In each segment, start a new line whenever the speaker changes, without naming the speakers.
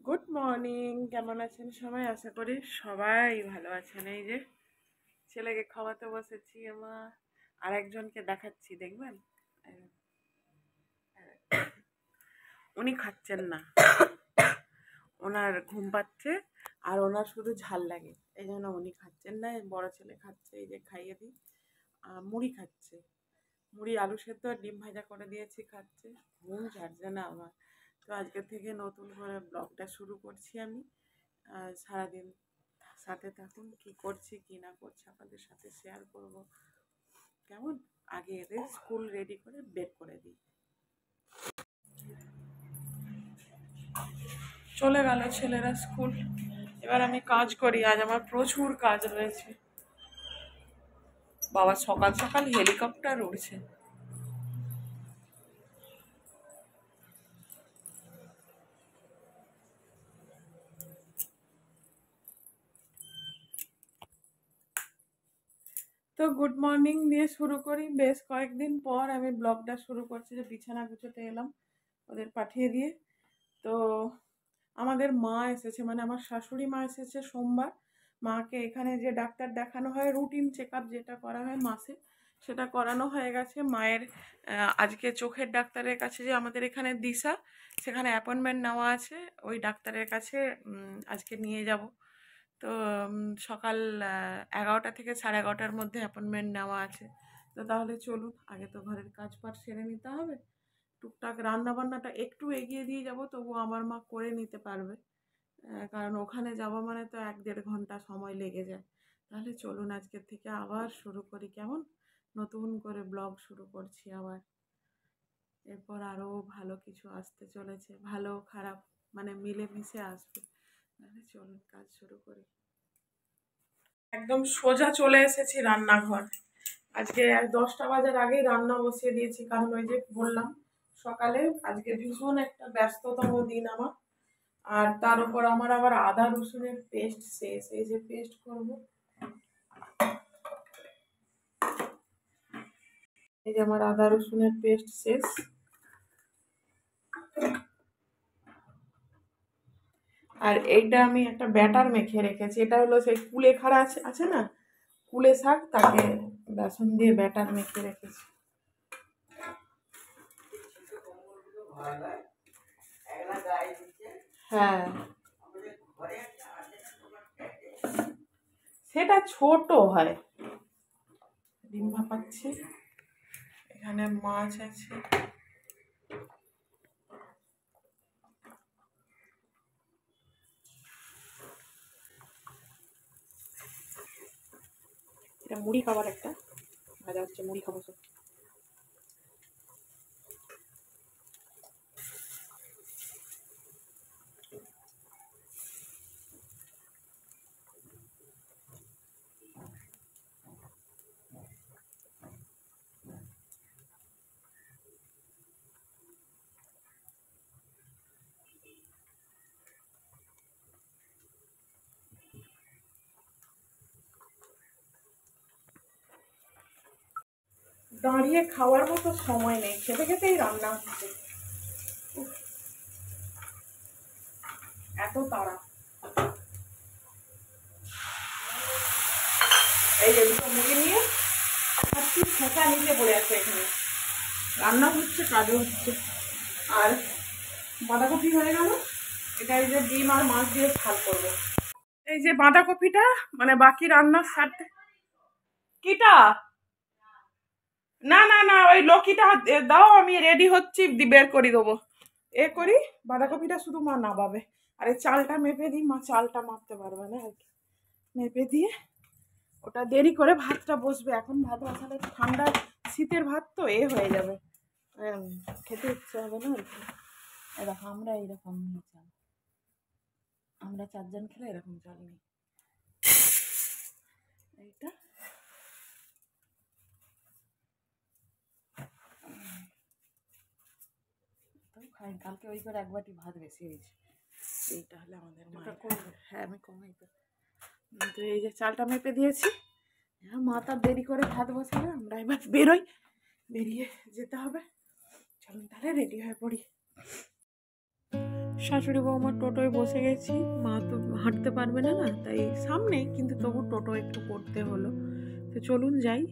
Good morning, কেমন আছেন সবাই? আশা করি সবাই ভালো আছেন। এই যে ছেলেকে খাওয়াতে বসেছি আমার, আর একজনকে দেখাচ্ছি, দেখবেন। উনি খাচ্ছেন না, ওনার ঘুম পাচ্ছে, আর ওনার শুধু ঝাল লাগে, এই জন্য উনি খাচ্ছেন না। বড় ছেলে খাচ্ছে, এই যে খাইয়ে দিই। মুড়ি খাচ্ছে, মুড়ি আলু সেদ্ধ আর ডিম ভাজা করে দিয়েছি, খাচ্ছে। ঘুম ছাড়ছে না আমার। তো আজকে থেকে নতুন করে ব্লগটা শুরু করছি আমি। সারাদিন সাথে থাকুন, কি করছি কি না করছি আপনাদের সাথে শেয়ার করব। কেমন? আগে এদের স্কুল রেডি করে বের করে দিই। চলে গেল ছেলেরা স্কুল, এবার আমি কাজ করি। আজ আমার প্রচুর কাজ রয়েছে। বাবা সকাল সকাল হেলিকপ্টার উড়ছে। তো গুড মর্নিং দিয়ে শুরু করি। বেশ কয়েকদিন পর আমি ব্লগটা শুরু করছি, যে বিছানা গুছোতে এলাম ওদের পাঠিয়ে দিয়ে। তো আমাদের মা এসেছে, মানে আমার শাশুড়ি মা এসেছে সোমবার। মাকে এখানে যে ডাক্তার দেখানো হয়, রুটিন চেক আপ যেটা করা হয় মাসে, সেটা করানো হয়ে গেছে মায়ের। আজকে চোখের ডাক্তারের কাছে, যে আমাদের এখানে দিশা, সেখানে অ্যাপয়েন্টমেন্ট নেওয়া আছে। ওই ডাক্তারের কাছে আজকে নিয়ে যাব। তো সকাল 11টা থেকে 11:30টার মধ্যে অ্যাপয়েন্টমেন্ট নেওয়া আছে। তো তাহলে চলুন, আগে তো ঘরের কাজ পাট সেরে নিতে হবে। টুকটাক রান্না বান্নাটা একটু এগিয়ে দিয়ে যাব, তবু আমার মা করে নিতে পারবে। কারণ ওখানে যাওয়া মানে তো 1-1.5 ঘন্টা সময় লেগে যায়। তাহলে চলুন আজকের থেকে আবার শুরু করি, কেমন? নতুন করে ব্লগ শুরু করছি আবার। এরপর আরও ভালো কিছু আসতে চলেছে, ভালো খারাপ মানে মিলেমিশে আসবে। তাহলে চলুন কাজ শুরু করি। একদম সোজা চলে এসেছি রান্নাঘর। আজকে 10টা বাজার আগেই রান্না বসিয়ে দিয়েছি, কারণ ওই যে বললাম সকালে আজকে ভীষণ একটা ব্যস্ততম দিন আমার। আর তার উপর আমার আবার আদা রসুনের পেস্ট শেষ, এই যে পেস্ট করব। এই যে আমার আদা রসুনের পেস্ট শেষ। আর এইটা আমি একটা ব্যাটার মেখে রেখেছি, এটা হলো সেই কুলেখাড়া আছে না, কুলে শাক, তাকে বেসন দিয়ে ব্যাটার মেখে রেখেছি। হ্যাঁ, সেটা ছোট হয়। ডিম ভাপাচ্ছি, এখানে মাছ আছে। এটা মুড়ি খাবার একটা ভাজা হচ্ছে, মুড়ি খাবো সব। দাঁড়িয়ে খাওয়ার মতো সময় নেই, খেতে খেতেই রান্না হচ্ছে। উফ, এত তাড়া। এই যে দুটো মুড়ি নিয়ে খাচ্ছি, খোসা নিচে পড়ে আছে এখানে। রান্না হচ্ছে, কাজও হচ্ছে। আর বাঁধাকপি হয়ে গেল, এটা এই যে ডিম আর মাছ দিয়ে ঝাল করবো। এই যে বাঁধাকপিটা, মানে বাকি রান্নার সাথে। কিটা? না না না, ওই লকিটা দাও, আমি রেডি হচ্ছি, বের করে দেবো। এ করি, বাঁধাকপিটা শুধু মা নাবাবে। আর এই চালটা মেপে দিই, মা চালটা মাপতে পারবে না আর কি। মেপে দিয়ে ওটা দেরি করে ভাতটা বসবে। এখন ভাত বসালে ঠান্ডা, শীতের ভাত তো হয়ে যাবে, উম, খেতে ইচ্ছে হবে না আর কি। দেখো আমরা এইরকম নিই চাল, আমরা 4 জন খেলে এরকম চাল নিই। এইটা তো খাই, কালকে ওই করে 1 বাটি ভাত বেশি হয়েছে। এইটা হলে আমাদের করবে। হ্যাঁ আমি কমাই তো। তো এই যে চালটা মেপে দিয়েছি। হ্যাঁ, মা তার দেরি করে ভাত বসাবে, আমরা এবার বেরোই, বেরিয়ে যেতে হবে। চলুন তাহলে রেডি হয়ে পড়ি। শাশুড়ি বৌমার টোটোয় বসে গেছি। মা তো হাঁটতে পারবে না, তাই সামনেই, কিন্তু তবু টোটো একটু করতে হলো। তো চলুন যাই।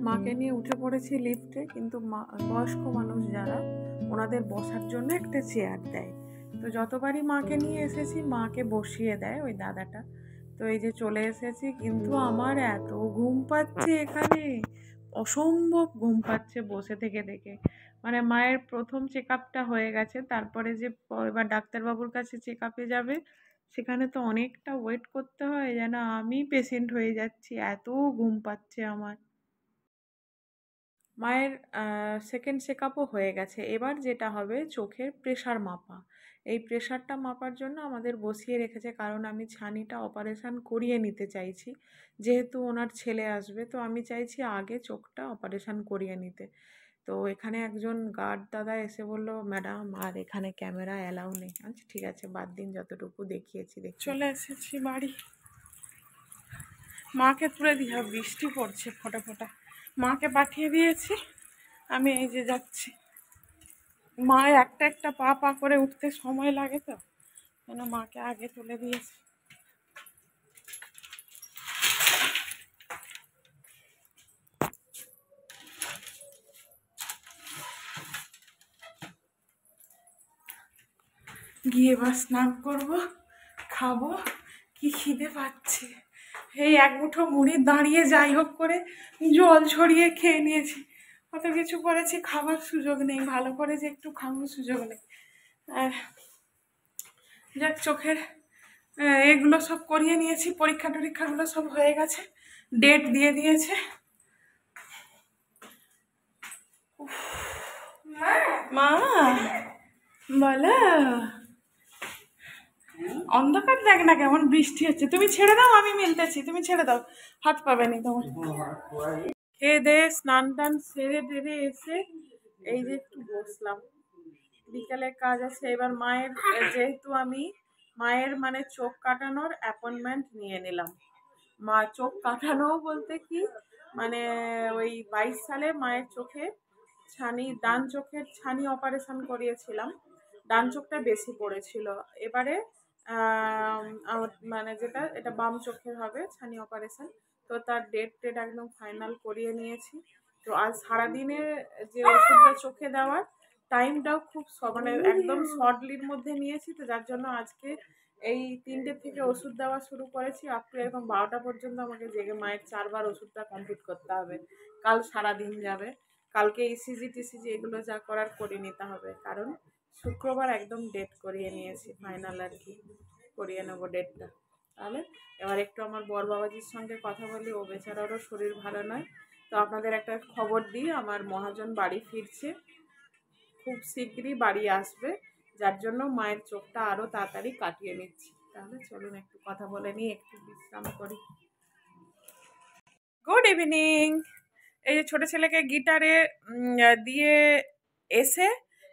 মাকে নিয়ে উঠে পড়েছি লিফটে, কিন্তু বয়স্ক মানুষ যারা, ওনাদের বসার জন্য একটা চেয়ার দেয়। তো যতবারই মাকে নিয়ে এসেছি মাকে বসিয়ে দেয় ওই দাদাটা। তো এই যে চলে এসেছি, কিন্তু আমার এত ঘুম পাচ্ছে এখানে, অসম্ভব ঘুম পাচ্ছে বসে থেকে থেকে। মানে মায়ের প্রথম চেক আপটা হয়ে গেছে, তারপরে যে এবার ডাক্তারবাবুর কাছে চেক আপে যাবে, সেখানে তো অনেকটা ওয়েট করতে হয়, যেন আমি পেশেন্ট হয়ে যাচ্ছি, এত ঘুম পাচ্ছে আমার। মায়ের সেকেন্ড চেকআপও হয়ে গেছে। এবার যেটা হবে চোখের প্রেশার মাপা। এই প্রেশারটা মাপার জন্য আমাদের বসিয়ে রেখেছে, কারণ আমি ছানিটা অপারেশান করিয়ে নিতে চাইছি। যেহেতু ওনার ছেলে আসবে, তো আমি চাইছি আগে চোখটা অপারেশান করিয়ে নিতে। তো এখানে একজন গার্ড দাদা এসে বলল, ম্যাডাম আর এখানে ক্যামেরা অ্যালাউ নেই। আচ্ছা ঠিক আছে, বাদ দিন, যতটুকু দেখিয়েছি দেখি। চলে এসেছি বাড়ি, মাকে তুলে দিয়ে, বৃষ্টি পড়ছে ফোঁটা ফোঁটা। মাকে পাঠিয়ে দিয়েছি, আমি এই যে যাচ্ছি। মা একটা একটা পা পা করে উঠতে সময় লাগে, তো যেন মাকে আগে তুলে দিয়েছি। গিয়ে এবার স্নান করবো, খাবো। কি খিদে পাচ্ছে, এই এক মুঠো মুড়ি দাঁড়িয়ে যাই হোক করে জল ছড়িয়ে খেয়ে নিয়েছি। কত কিছু করেছি, খাবার সুযোগ নেই, ভালো করে যে একটু খাওয়ার সুযোগ নেই। আর যাক, চোখের এগুলো সব করিয়ে নিয়েছি, পরীক্ষা টরীক্ষাগুলো সব হয়ে গেছে, ডেট দিয়ে দিয়েছে। মা বলো, অন্ধকার দেখ না কেমন বৃষ্টি হচ্ছে। তুমি ছেড়ে দাও, আমি মিলতেছি, তুমি ছেড়ে দাও, হাত পাবে নি তোমার। খেয়ে দে স্নান টান সেরে টেরে এসে এই যে একটু বসলাম, বিকালে কাজ আছে। এবার মায়ের, যেহেতু আমি মায়ের মানে চোখ কাটানোর অ্যাপয়েন্টমেন্ট নিয়ে নিলাম। মা চোখ কাটানো বলতে কি, মানে ওই 22 সালে মায়ের চোখে ছানি, ডান চোখের ছানি অপারেশন করিয়েছিলাম। ডান চোখটা বেশি পড়েছিল। এবারে মানে যেটা, এটা বাম চোখের হবে ছানি অপারেশন। তো তার ডেট একদম ফাইনাল করিয়ে নিয়েছি। তো আজ সারাদিনে যে ওষুধটা চোখে দেওয়ার টাইমটাও খুব মানে একদম শর্টলির মধ্যে নিয়েছি। তো যার জন্য আজকে এই 3টে থেকে ওষুধ দেওয়া শুরু করেছি, আপ টু এরকম 12টা পর্যন্ত আমাকে জেগে মায়ের 4বার ওষুধটা কমপ্লিট করতে হবে। কাল সারাদিন যাবে, কালকে ইসিজি টিসিজি এগুলো যা করার করে নিতে হবে, কারণ শুক্রবার একদম ডেট করিয়ে নিয়েছি ফাইনাল আর কি, করিয়ে নেবো ডেটটা। তাহলে এবার একটু আমার বর বাবাজির সঙ্গে কথা বলি, ও বেচারারও শরীর ভালো নয়। তো আপনাদের একটা খবর দিই, আমার মহাজন বাড়ি ফিরছে, খুব শীঘ্রই বাড়ি আসবে, যার জন্য মায়ের চোখটা আরও তাড়াতাড়ি কাটিয়ে নিচ্ছি। তাহলে চলুন একটু কথা বলে নিই, একটু বিশ্রাম করি। Good evening. এই যে ছোট ছেলেকে গিটারে দিয়ে এসে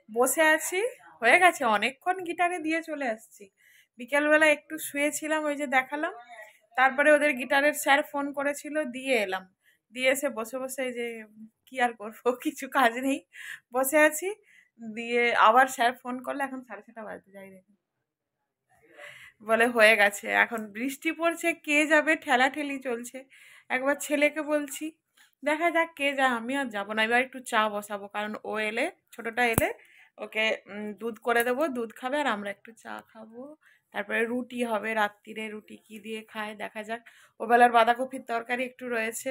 বসে আছি, হয়ে গেছে অনেকক্ষণ গিটারে দিয়ে চলে আসছি। বিকেলবেলা একটু শুয়েছিলাম, ওই যে দেখালাম। তারপরে ওদের গিটারের স্যার ফোন করেছিল, দিয়ে এলাম। দিয়ে এসে বসে বসে এই যে কি আর করবো, কিছু কাজ নেই, বসে আছি। দিয়ে আবার স্যার ফোন করলে, এখন 6:30 বাজতে যাই, দেখুন বলে হয়ে গেছে। এখন বৃষ্টি পড়ছে, কে যাবে, ঠেলাঠেলি চলছে। একবার ছেলেকে বলছি, দেখা যাক কে যায়, আমি আর যাবো না। এবার একটু চা বসাবো, কারণ ও এলে, ছোটটা এলে ওকে দুধ করে দেবো, দুধ খাবে আর আমরা একটু চা খাবো। তারপরে রুটি হবে রাত্রিরে, রুটি কি দিয়ে খায় দেখা যাক। ওবেলার বাঁধাকপির তরকারি একটু রয়েছে,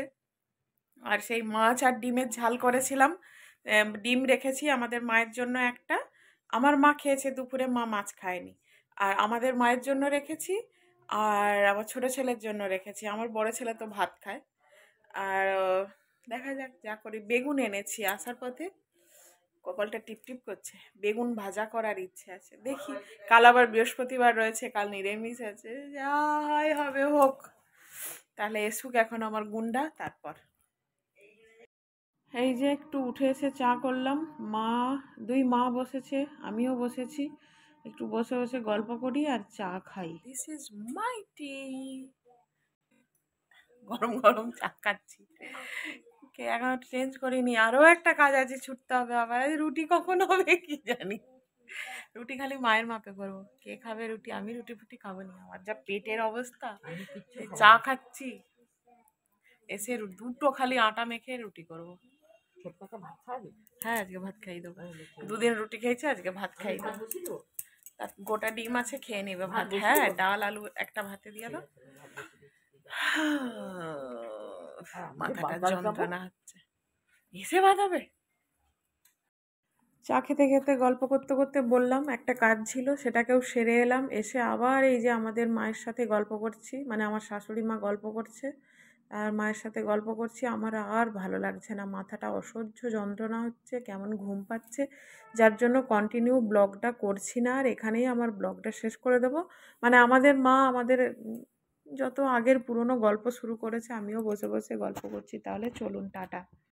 আর সেই মাছ আর ডিমের ঝাল করেছিলাম। ডিম রেখেছি আমাদের মায়ের জন্য একটা, আমার মা খেয়েছে দুপুরে, মা মাছ খায়নি। আর আমাদের মায়ের জন্য রেখেছি, আর আমার ছোট ছেলের জন্য রেখেছি। আমার বড় ছেলে তো ভাত খায়। আর দেখা যাক যা করি। বেগুন এনেছি আসার পথে, কপালটা টিপ টিপ করছে। বেগুন ভাজা করার ইচ্ছে আছে, দেখি। কাল আবার বৃহস্পতিবার রয়েছে, কাল নিরামিষ আছে, যা হয় হবে হোক। তাহলে এসুক এখন আমার গুন্ডা, তারপর। এই যে একটু উঠে এসে চা করলাম। মা, দুই মা বসেছে, আমিও বসেছি, একটু বসে বসে গল্প করি আর চা খাই। দিস ইজ মাই টি। গরম গরম চা খাচ্ছি। এখন চেঞ্জ করিনি, আরো একটা কাজ আছে, ছুটতে হবে আবার। রুটি কখন হবে কি জানি। রুটি খালি মায়ের মাপে করবো। কে খাবে রুটি? আমি রুটি ফুটি খাবো না, আমার যা পেটের অবস্থা। চা খাচ্ছি, এসে দুটো খালি আটা মেখে রুটি করবো। হ্যাঁ, আজকে ভাত খাই দেবো। দুদিন রুটি খেয়েছে, আজকে ভাত খাই দেবো। গোটা ডিম আছে, খেয়ে নেবে ভাত। হ্যাঁ, ডাল আলু একটা ভাতে দিয়ে দাও। মাথাটা যন্ত্রণা হচ্ছে, এসে ভাত হবে। চা খেতে খেতে গল্প করতে করতে বললাম একটা কাজ ছিল, সেটাকেও সেরে এলাম। এসে আবার এই যে আমাদের মায়ের সাথে গল্প করছি, মানে আমার শাশুড়ি মা গল্প করছে আর মায়ের সাথে গল্প করছি। আমার আর ভালো লাগছে না, মাথাটা অসহ্য যন্ত্রণা হচ্ছে, কেমন ঘুম পাচ্ছে, যার জন্য কন্টিনিউ ব্লগটা করছি না। আর এখানেই আমার ব্লগটা শেষ করে দেবো। মানে আমাদের মা আমাদের যত আগের পুরনো গল্প শুরু করেছে, আমিও বসে বসে গল্প করছি। তাহলে চলুন, টাটা।